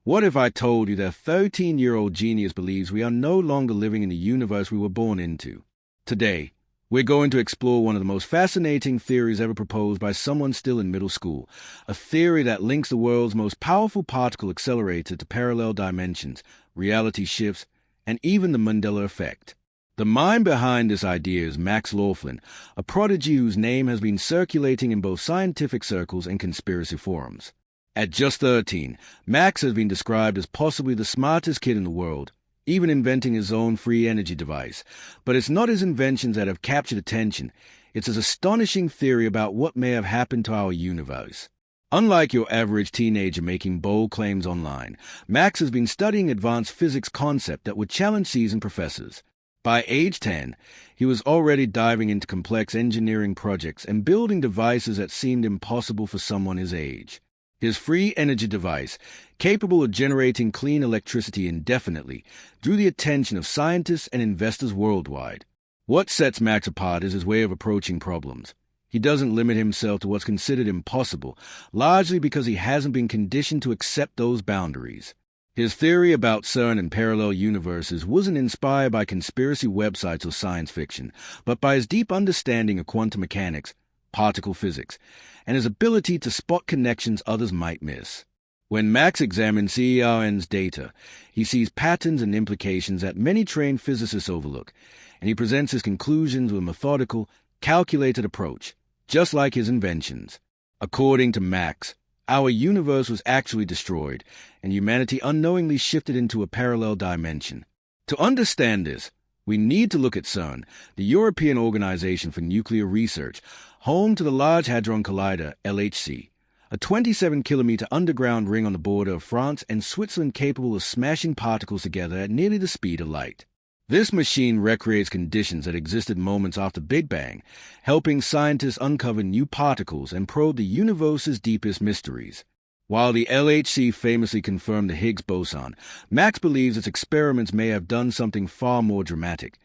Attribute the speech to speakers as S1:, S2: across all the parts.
S1: What if I told you that 13-year-old genius believes we are no longer living in the universe we were born into? Today, we're going to explore one of the most fascinating theories ever proposed by someone still in middle school, a theory that links the world's most powerful particle accelerator to parallel dimensions, reality shifts, and even the Mandela Effect. The mind behind this idea is Max Laughlin, a prodigy whose name has been circulating in both scientific circles and conspiracy forums. At just 13, Max has been described as possibly the smartest kid in the world, even inventing his own free energy device. But it's not his inventions that have captured attention. It's his astonishing theory about what may have happened to our universe. Unlike your average teenager making bold claims online, Max has been studying advanced physics concepts that would challenge seasoned professors. By age 10, he was already diving into complex engineering projects and building devices that seemed impossible for someone his age. His free energy device, capable of generating clean electricity indefinitely, drew the attention of scientists and investors worldwide. What sets Max apart is his way of approaching problems. He doesn't limit himself to what's considered impossible, largely because he hasn't been conditioned to accept those boundaries. His theory about CERN and parallel universes wasn't inspired by conspiracy websites or science fiction, but by his deep understanding of quantum mechanics, particle physics, and his ability to spot connections others might miss. When Max examines CERN's data, he sees patterns and implications that many trained physicists overlook, and he presents his conclusions with a methodical, calculated approach, just like his inventions. According to Max, our universe was actually destroyed, and humanity unknowingly shifted into a parallel dimension. To understand this, we need to look at CERN, the European Organization for Nuclear Research, home to the Large Hadron Collider, LHC, a 27-kilometer underground ring on the border of France and Switzerland capable of smashing particles together at nearly the speed of light. This machine recreates conditions that existed moments after Big Bang, helping scientists uncover new particles and probe the universe's deepest mysteries. While the LHC famously confirmed the Higgs boson, Max believes its experiments may have done something far more dramatic,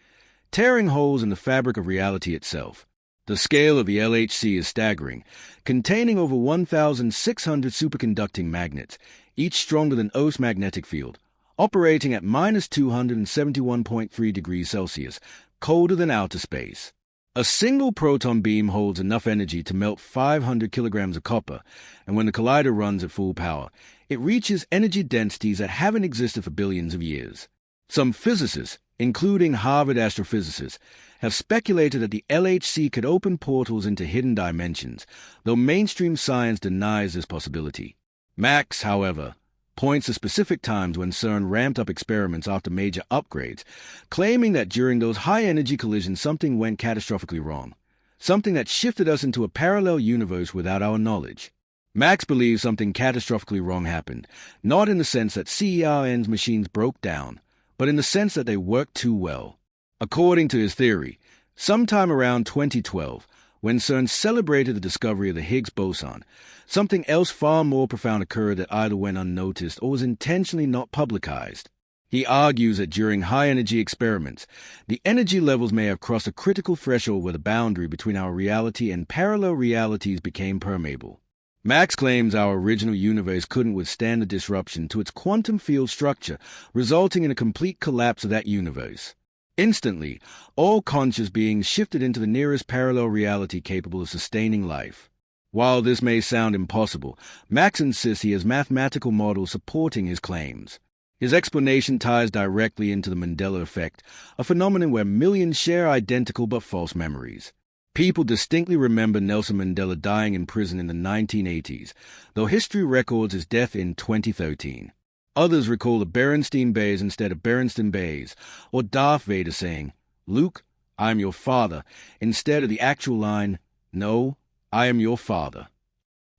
S1: tearing holes in the fabric of reality itself. The scale of the LHC is staggering, containing over 1,600 superconducting magnets, each stronger than Earth's magnetic field, operating at minus 271.3 degrees Celsius, colder than outer space. A single proton beam holds enough energy to melt 500 kilograms of copper, and when the collider runs at full power, it reaches energy densities that haven't existed for billions of years. Some physicists, including Harvard astrophysicists, have speculated that the LHC could open portals into hidden dimensions, though mainstream science denies this possibility. Max, however, points to specific times when CERN ramped up experiments after major upgrades, claiming that during those high-energy collisions something went catastrophically wrong, something that shifted us into a parallel universe without our knowledge. Max believes something catastrophically wrong happened, not in the sense that CERN's machines broke down, but in the sense that they worked too well. According to his theory, sometime around 2012, when CERN celebrated the discovery of the Higgs boson, something else far more profound occurred that either went unnoticed or was intentionally not publicized. He argues that during high-energy experiments, the energy levels may have crossed a critical threshold where the boundary between our reality and parallel realities became permeable. Max claims our original universe couldn't withstand the disruption to its quantum field structure, resulting in a complete collapse of that universe. Instantly, all conscious beings shifted into the nearest parallel reality capable of sustaining life. While this may sound impossible, Max insists he has mathematical models supporting his claims. His explanation ties directly into the Mandela Effect, a phenomenon where millions share identical but false memories. People distinctly remember Nelson Mandela dying in prison in the 1980s, though history records his death in 2013. Others recall the Berenstain Bears instead of Berenstain Bears, or Darth Vader saying, "Luke, I am your father," instead of the actual line, "No, I am your father."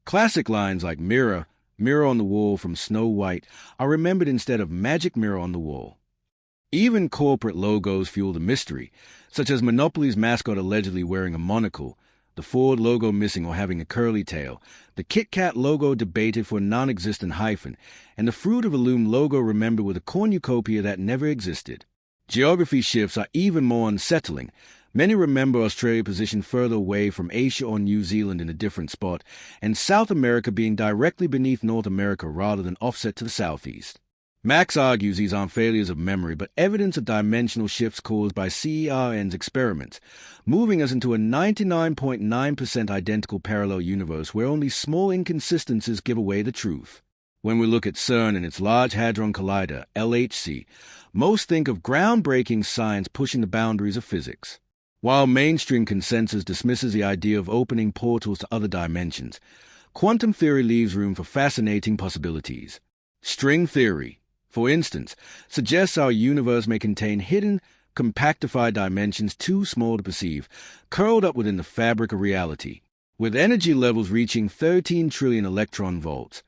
S1: Classic lines like "Mirror, mirror on the wall" from Snow White are remembered instead of "magic mirror on the wall." Even corporate logos fuel the mystery, such as Monopoly's mascot allegedly wearing a monocle, the Ford logo missing or having a curly tail, the Kit Kat logo debated for a non-existent hyphen, and the Fruit of the Loom logo remembered with a cornucopia that never existed. Geography shifts are even more unsettling. Many remember Australia positioned further away from Asia or New Zealand in a different spot, and South America being directly beneath North America rather than offset to the southeast. Max argues these aren't failures of memory, but evidence of dimensional shifts caused by CERN's experiments, moving us into a 99.9% identical parallel universe where only small inconsistencies give away the truth. When we look at CERN and its Large Hadron Collider, LHC, most think of groundbreaking science pushing the boundaries of physics. While mainstream consensus dismisses the idea of opening portals to other dimensions, quantum theory leaves room for fascinating possibilities. String theory, for instance, suggests our universe may contain hidden, compactified dimensions too small to perceive, curled up within the fabric of reality. With energy levels reaching 13 trillion electron volts,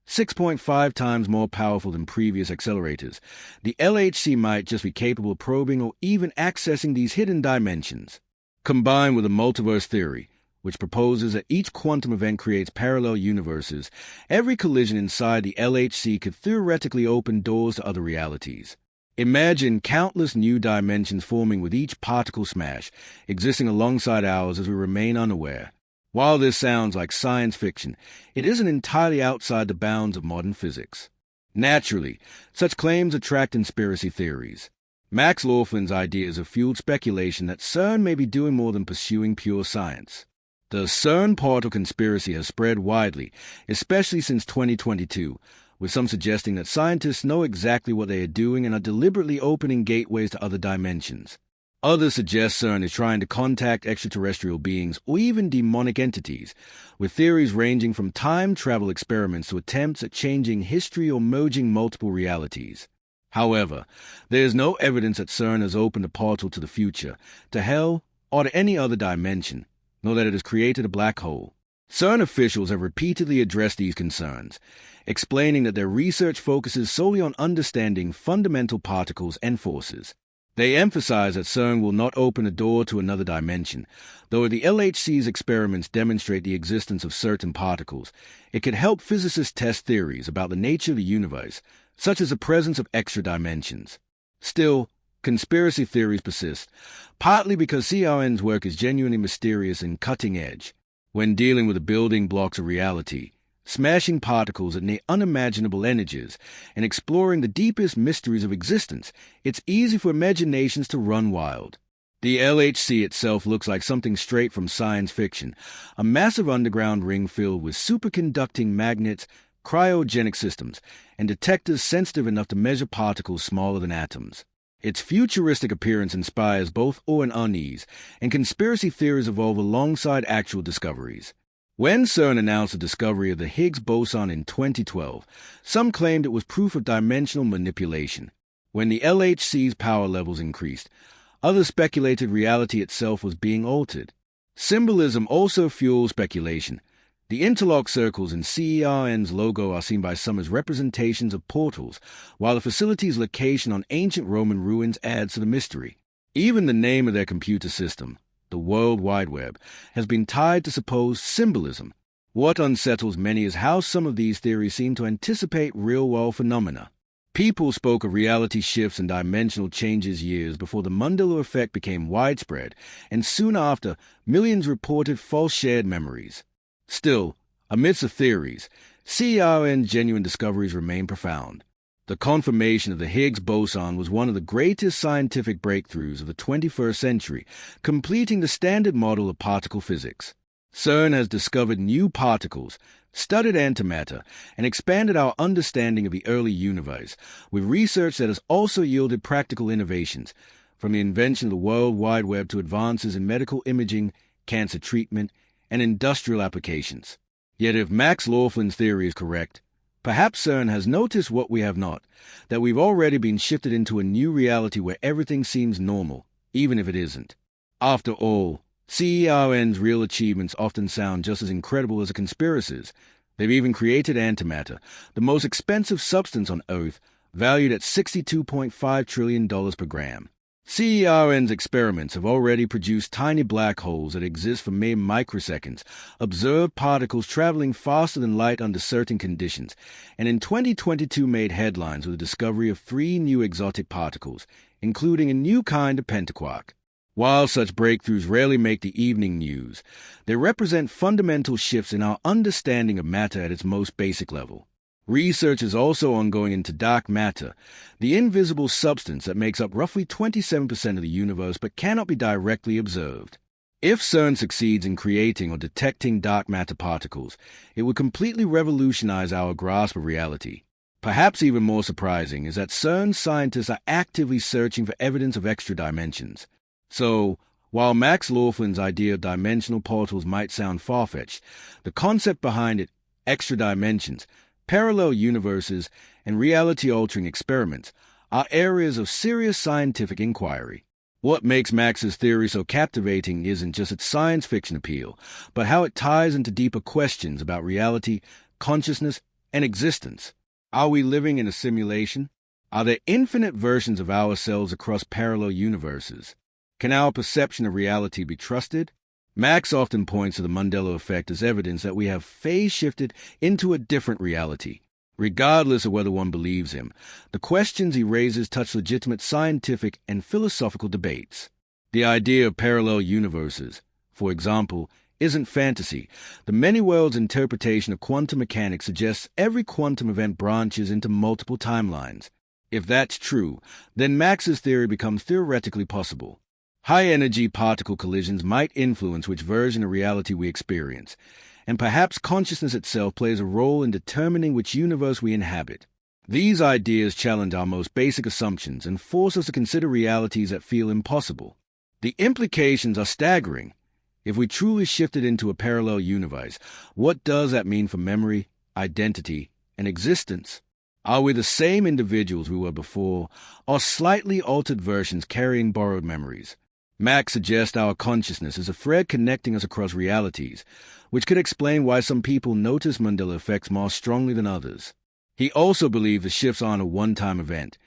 S1: 6.5 times more powerful than previous accelerators, the LHC might just be capable of probing or even accessing these hidden dimensions. Combined with the multiverse theory, which proposes that each quantum event creates parallel universes, every collision inside the LHC could theoretically open doors to other realities. Imagine countless new dimensions forming with each particle smash, existing alongside ours as we remain unaware. While this sounds like science fiction, it isn't entirely outside the bounds of modern physics. Naturally, such claims attract conspiracy theories. Max Laughlin's ideas have fueled speculation that CERN may be doing more than pursuing pure science. The CERN portal conspiracy has spread widely, especially since 2022, with some suggesting that scientists know exactly what they are doing and are deliberately opening gateways to other dimensions. Others suggest CERN is trying to contact extraterrestrial beings or even demonic entities, with theories ranging from time travel experiments to attempts at changing history or merging multiple realities. However, there is no evidence that CERN has opened a portal to the future, to hell, or to any other dimension, nor that it has created a black hole. CERN officials have repeatedly addressed these concerns, explaining that their research focuses solely on understanding fundamental particles and forces. They emphasize that CERN will not open a door to another dimension, though the LHC's experiments demonstrate the existence of certain particles. It could help physicists test theories about the nature of the universe, such as the presence of extra dimensions. Still, conspiracy theories persist, partly because CERN's work is genuinely mysterious and cutting-edge. When dealing with the building blocks of reality, smashing particles at near unimaginable energies, and exploring the deepest mysteries of existence, it's easy for imaginations to run wild. The LHC itself looks like something straight from science fiction, a massive underground ring filled with superconducting magnets, cryogenic systems, and detectors sensitive enough to measure particles smaller than atoms. Its futuristic appearance inspires both awe and unease, and conspiracy theories evolve alongside actual discoveries. When CERN announced the discovery of the Higgs boson in 2012, some claimed it was proof of dimensional manipulation. When the LHC's power levels increased, others speculated reality itself was being altered. Symbolism also fuels speculation. The interlocked circles in CERN's logo are seen by some as representations of portals, while the facility's location on ancient Roman ruins adds to the mystery. Even the name of their computer system, the World Wide Web, has been tied to supposed symbolism. What unsettles many is how some of these theories seem to anticipate real-world phenomena. People spoke of reality shifts and dimensional changes years before the Mandela Effect became widespread, and soon after, millions reported false shared memories. Still, amidst the theories, CERN's genuine discoveries remain profound. The confirmation of the Higgs boson was one of the greatest scientific breakthroughs of the 21st century, completing the standard model of particle physics. CERN has discovered new particles, studied antimatter, and expanded our understanding of the early universe, with research that has also yielded practical innovations, from the invention of the World Wide Web to advances in medical imaging, cancer treatment, and industrial applications. Yet if Max Laughlin's theory is correct, perhaps CERN has noticed what we have not, that we've already been shifted into a new reality where everything seems normal, even if it isn't. After all, CERN's real achievements often sound just as incredible as the conspiracies. They've even created antimatter, the most expensive substance on Earth, valued at $62.5 trillion per gram. CERN's experiments have already produced tiny black holes that exist for mere microseconds, observed particles traveling faster than light under certain conditions, and in 2022 made headlines with the discovery of 3 new exotic particles, including a new kind of pentaquark. While such breakthroughs rarely make the evening news, they represent fundamental shifts in our understanding of matter at its most basic level. Research is also ongoing into dark matter, the invisible substance that makes up roughly 27% of the universe but cannot be directly observed. If CERN succeeds in creating or detecting dark matter particles, it would completely revolutionize our grasp of reality. Perhaps even more surprising is that CERN scientists are actively searching for evidence of extra dimensions. So, while Max Laughlin's idea of dimensional portals might sound far-fetched, the concept behind it, extra dimensions, parallel universes, and reality-altering experiments, are areas of serious scientific inquiry. What makes Max's theory so captivating isn't just its science fiction appeal, but how it ties into deeper questions about reality, consciousness, and existence. Are we living in a simulation? Are there infinite versions of ourselves across parallel universes? Can our perception of reality be trusted? Max often points to the Mandela Effect as evidence that we have phase-shifted into a different reality. Regardless of whether one believes him, the questions he raises touch legitimate scientific and philosophical debates. The idea of parallel universes, for example, isn't fantasy. The many worlds interpretation of quantum mechanics suggests every quantum event branches into multiple timelines. If that's true, then Max's theory becomes theoretically possible. High-energy particle collisions might influence which version of reality we experience, and perhaps consciousness itself plays a role in determining which universe we inhabit. These ideas challenge our most basic assumptions and force us to consider realities that feel impossible. The implications are staggering. If we truly shifted into a parallel universe, what does that mean for memory, identity, and existence? Are we the same individuals we were before, or slightly altered versions carrying borrowed memories? Max suggests our consciousness is a thread connecting us across realities, which could explain why some people notice Mandela effects more strongly than others. He also believes the shifts aren't a one-time event.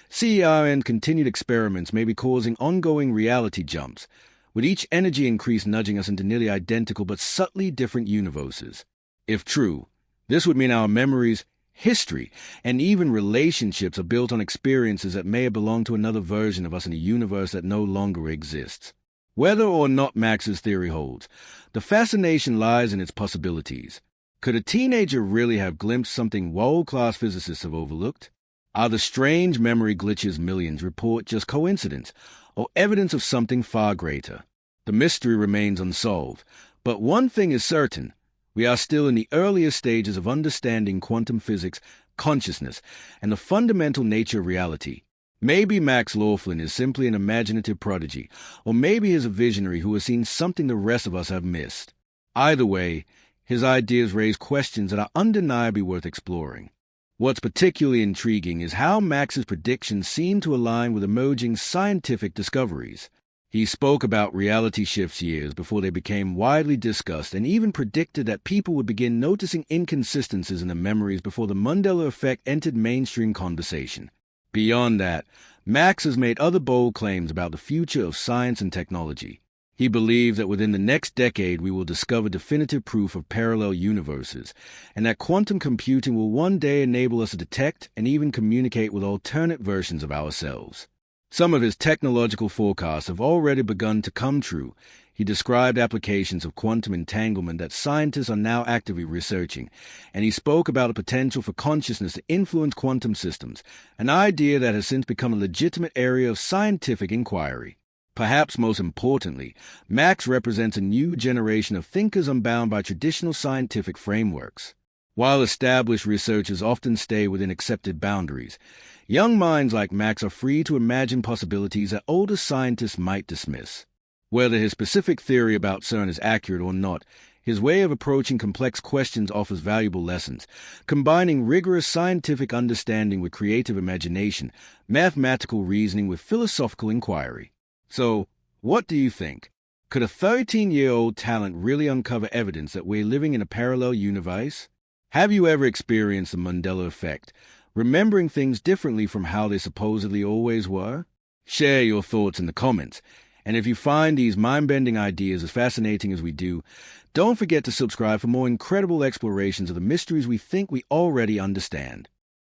S1: CERN continued experiments may be causing ongoing reality jumps, with each energy increase nudging us into nearly identical but subtly different universes. If true, this would mean our memories, history, and even relationships are built on experiences that may have belonged to another version of us in a universe that no longer exists. Whether or not Max's theory holds, the fascination lies in its possibilities. Could a teenager really have glimpsed something world-class physicists have overlooked? Are the strange memory glitches millions report just coincidence, or evidence of something far greater? The mystery remains unsolved, but one thing is certain. We are still in the earliest stages of understanding quantum physics, consciousness, and the fundamental nature of reality. Maybe Max Laughlin is simply an imaginative prodigy, or maybe he's a visionary who has seen something the rest of us have missed. Either way, his ideas raise questions that are undeniably worth exploring. What's particularly intriguing is how Max's predictions seem to align with emerging scientific discoveries. He spoke about reality shifts years before they became widely discussed and even predicted that people would begin noticing inconsistencies in their memories before the Mandela Effect entered mainstream conversation. Beyond that, Max has made other bold claims about the future of science and technology. He believes that within the next decade we will discover definitive proof of parallel universes, and that quantum computing will one day enable us to detect and even communicate with alternate versions of ourselves. Some of his technological forecasts have already begun to come true. He described applications of quantum entanglement that scientists are now actively researching, and he spoke about the potential for consciousness to influence quantum systems, an idea that has since become a legitimate area of scientific inquiry. Perhaps most importantly, Max represents a new generation of thinkers unbound by traditional scientific frameworks. While established researchers often stay within accepted boundaries, young minds like Max are free to imagine possibilities that older scientists might dismiss. Whether his specific theory about CERN is accurate or not, his way of approaching complex questions offers valuable lessons, combining rigorous scientific understanding with creative imagination, mathematical reasoning with philosophical inquiry. So, what do you think? Could a 13-year-old talent really uncover evidence that we're living in a parallel universe? Have you ever experienced the Mandela Effect, remembering things differently from how they supposedly always were? Share your thoughts in the comments, and if you find these mind-bending ideas as fascinating as we do, don't forget to subscribe for more incredible explorations of the mysteries we think we already understand.